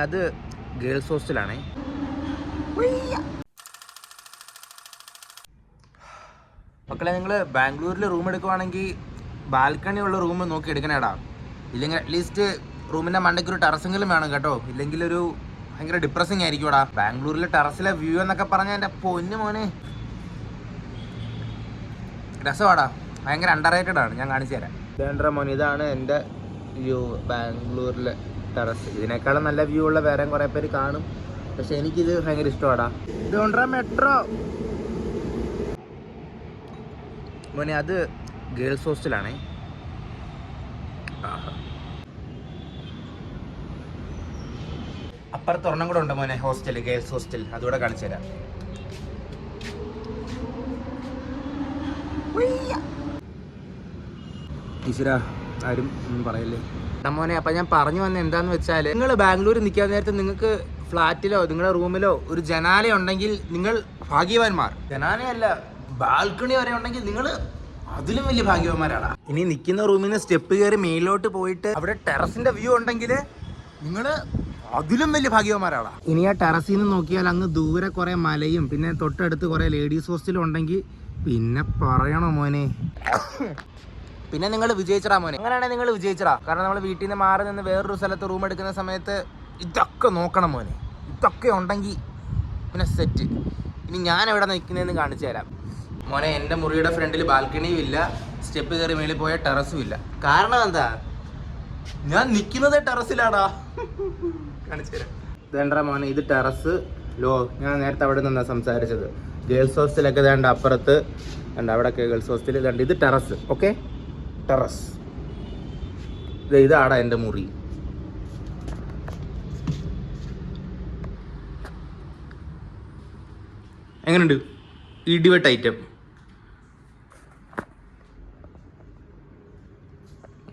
അത് ഗേൾസ് ഹോസ്റ്റലാണേ. മക്കളെ, നിങ്ങൾ ബാംഗ്ലൂരിൽ റൂം എടുക്കുവാണെങ്കിൽ ബാൽക്കണി ഉള്ള റൂം നോക്കി എടുക്കണേടാ. ഇല്ലെങ്കിൽ അറ്റ്ലീസ്റ്റ് റൂമിൻ്റെ മണ്ടയ്ക്ക് ഒരു ടെറസെങ്കിലും വേണം കേട്ടോ. ഇല്ലെങ്കിൽ ഒരു ഭയങ്കര ഡിപ്രസിങ് ആയിരിക്കുംടാ. ബാംഗ്ലൂരിൽ ടെറസിലെ വ്യൂ എന്നൊക്കെ പറഞ്ഞാൽ എൻ്റെ പൊന്നു മോനെ രസമാടാ. ഭയങ്കര അണ്ടർ റേറ്റഡ് ആണ്. ഞാൻ കാണിച്ചു തരാം. ഇതേണ്ട മോനെ, ഇതാണ് എൻ്റെ വ്യൂ ബാംഗ്ലൂരിലെ ടെറസ്. ഇതിനേക്കാളും നല്ല വ്യൂ ഉള്ള വേറെ കുറേ പേര് കാണും, പക്ഷെ എനിക്കിത് ഭയങ്കര ഇഷ്ടമാടാ. ഇതുകൊണ്ടാ മെട്രോ മോനെ. അത് ഗേൾസ് ഹോസ്റ്റലാണേ. അപ്പുറത്ത് ഒരെണ്ണം കൂടെ ഉണ്ട് മോനെ, ഹോസ്റ്റൽ, ഗേൾസ് ഹോസ്റ്റൽ. അതുകൂടെ കാണിച്ചു തരാം. ഈശ്വരാ, ആരും ഒന്നും പറയല്ലേ മോനെ. അപ്പം ഞാൻ പറഞ്ഞു വന്നത് എന്താണെന്ന് വെച്ചാൽ, നിങ്ങൾ ബാംഗ്ലൂർ നിൽക്കാൻ നേരത്തെ നിങ്ങൾക്ക് ഫ്ലാറ്റിലോ നിങ്ങളുടെ റൂമിലോ ഒരു ജനാല ഉണ്ടെങ്കിൽ നിങ്ങൾ ഭാഗ്യവാന്മാർ. ജനാലയല്ല, ബാൽക്കണി വരെ ഉണ്ടെങ്കിൽ നിങ്ങൾ അതിലും വലിയ ഭാഗ്യവാന്മാരാണ്. ഇനി നിൽക്കുന്ന റൂമിൽ നിന്ന് സ്റ്റെപ്പ് കയറി മേലോട്ട് പോയിട്ട് അവിടെ ടെറസിന്റെ വ്യൂ ഉണ്ടെങ്കിൽ നിങ്ങൾ അതിലും വലിയ ഭാഗ്യവാന്മാരാണ്. ഇനി ആ ടെറസിൽ നിന്ന് നോക്കിയാൽ അങ്ങ് ദൂരെ കുറെ മലയും പിന്നെ തൊട്ടടുത്ത് കുറെ ലേഡീസ് ഹോസ്റ്റലും ഉണ്ടെങ്കിൽ പിന്നെ പറയണോ മോനെ. പിന്നെ നിങ്ങൾ വിജയിച്ചടാ മോനെ. അങ്ങനെയാണെങ്കിൽ നിങ്ങൾ വിജയിച്ചടാ. കാരണം നമ്മൾ വീട്ടിൽ നിന്ന് മാറി നിന്ന് വേറൊരു സ്ഥലത്ത് റൂം എടുക്കുന്ന സമയത്ത് ഇതൊക്കെ നോക്കണം മോനെ. ഇതൊക്കെ ഉണ്ടെങ്കിൽ പിന്നെ സെറ്റ്. ഇനി ഞാൻ എവിടെ നിൽക്കുന്നതെന്ന് കാണിച്ചു തരാം മോനെ. എൻ്റെ മുറിയുടെ ഫ്രണ്ടിൽ ബാൽക്കണിയും ഇല്ല, സ്റ്റെപ്പ് കയറി മേളിൽ പോയ ടെറസും ഇല്ല. കാരണം എന്താ? ഞാൻ നിൽക്കുന്നത് ടെറസിലാടാ. കാണിച്ചു തരാം. ഇതേണ്ട മോനെ, ഇത് ടെറസ് ലോ. ഞാൻ നേരത്തെ അവിടെ നിന്നാ സംസാരിച്ചത്. ഗേൾസ് ഹോസ്റ്റലൊക്കെ വേണ്ട അപ്പുറത്ത് ഉണ്ട്. അവിടെയൊക്കെ ഗേൾസ് ഹോസ്റ്റൽ ഇതുണ്ട്. ഇത് ടെറസ്. Okay, terrace. ഇതാടാ എൻ്റെ മുറി. എങ്ങനെയുണ്ട്? ഇടിവെട്ട് ഐറ്റം.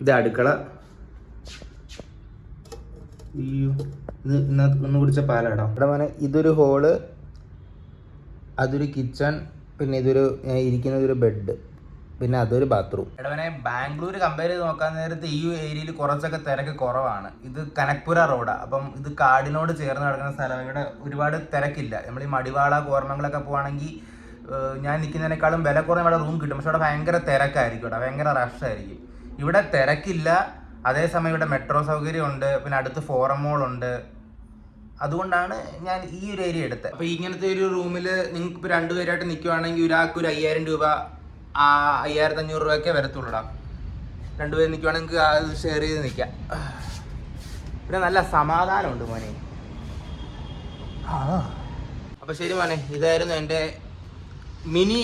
ഇത് അടുക്കള. ഒന്ന് കുടിച്ച പാലാടാ. ഇവിടെ മോനെ ഇതൊരു ഹോള്, അതൊരു കിച്ചൺ, പിന്നെ ഇതൊരു ഇരിക്കുന്നതൊരു ബെഡ്, പിന്നെ അതൊരു ബാത്റൂം. ഇടവനെ ബാംഗ്ലൂർ കമ്പയർ ചെയ്ത് നോക്കാൻ നേരത്ത് ഈ ഏരിയയിൽ കുറച്ചൊക്കെ തിരക്ക് കുറവാണ്. ഇത് കനക്പുര റോഡാണ്. അപ്പം ഇത് കാടിനോട് ചേർന്ന് കിടക്കുന്ന സ്ഥലം. ഇവിടെ ഒരുപാട് തിരക്കില്ല. നമ്മൾ ഈ മടിവാള കോർമംഗലൊക്കെ പോവാണെങ്കിൽ ഞാൻ നിൽക്കുന്നതിനേക്കാളും വില കുറഞ്ഞ ഇവിടെ റൂം കിട്ടും. പക്ഷെ ഇവിടെ ഭയങ്കര തിരക്കായിരിക്കും. ഇവിടെ ഭയങ്കര റഷായിരിക്കും. ഇവിടെ തിരക്കില്ല. അതേസമയം ഇവിടെ മെട്രോ സൗകര്യമുണ്ട്, പിന്നെ അടുത്ത് ഫോറം മോളുണ്ട്. അതുകൊണ്ടാണ് ഞാൻ ഈ ഒരു ഏരിയ എടുത്തത്. അപ്പോൾ ഇങ്ങനത്തെ ഒരു റൂമിൽ നിങ്ങൾക്ക് ഇപ്പോൾ രണ്ടുപേരായിട്ട് നിൽക്കുവാണെങ്കിൽ ഒരാൾക്ക് ഒരു 5000 രൂപ, 5500 രൂപയൊക്കെ വരത്തുള്ളൂടാ. രണ്ടുപേർ നിൽക്കുവാണെങ്കിൽ അത് ഷെയർ ചെയ്ത് നിൽക്കാം. പിന്നെ നല്ല സമാധാനമുണ്ട് മോനെ. അപ്പോൾ ശരി മോനെ, ഇതായിരുന്നു എൻ്റെ മിനി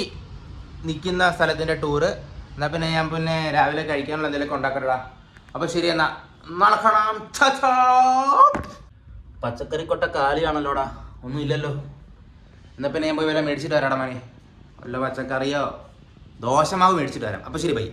നിൽക്കുന്ന സ്ഥലത്തിൻ്റെ ടൂറ്. എന്നാൽ പിന്നെ ഞാൻ പിന്നെ രാവിലെ കഴിക്കാനുള്ള എന്തെങ്കിലുമൊക്കെ ഉണ്ടാക്കട്ടാ. അപ്പോൾ ശരി, എന്നാ നടക്കണം. പച്ചക്കറിക്കൊട്ട കാലിയാണല്ലോടാ, ഒന്നും ഇല്ലല്ലോ. എന്നാൽ പിന്നെ ഞാൻ പോയി വല്ല മേടിച്ചിട്ട് വരാടാ മോനെ. വല്ല പച്ചക്കറിയോ ദോശമാവ് മേടിച്ചിട്ട് വരാം. അപ്പോൾ ശരി, ബൈ.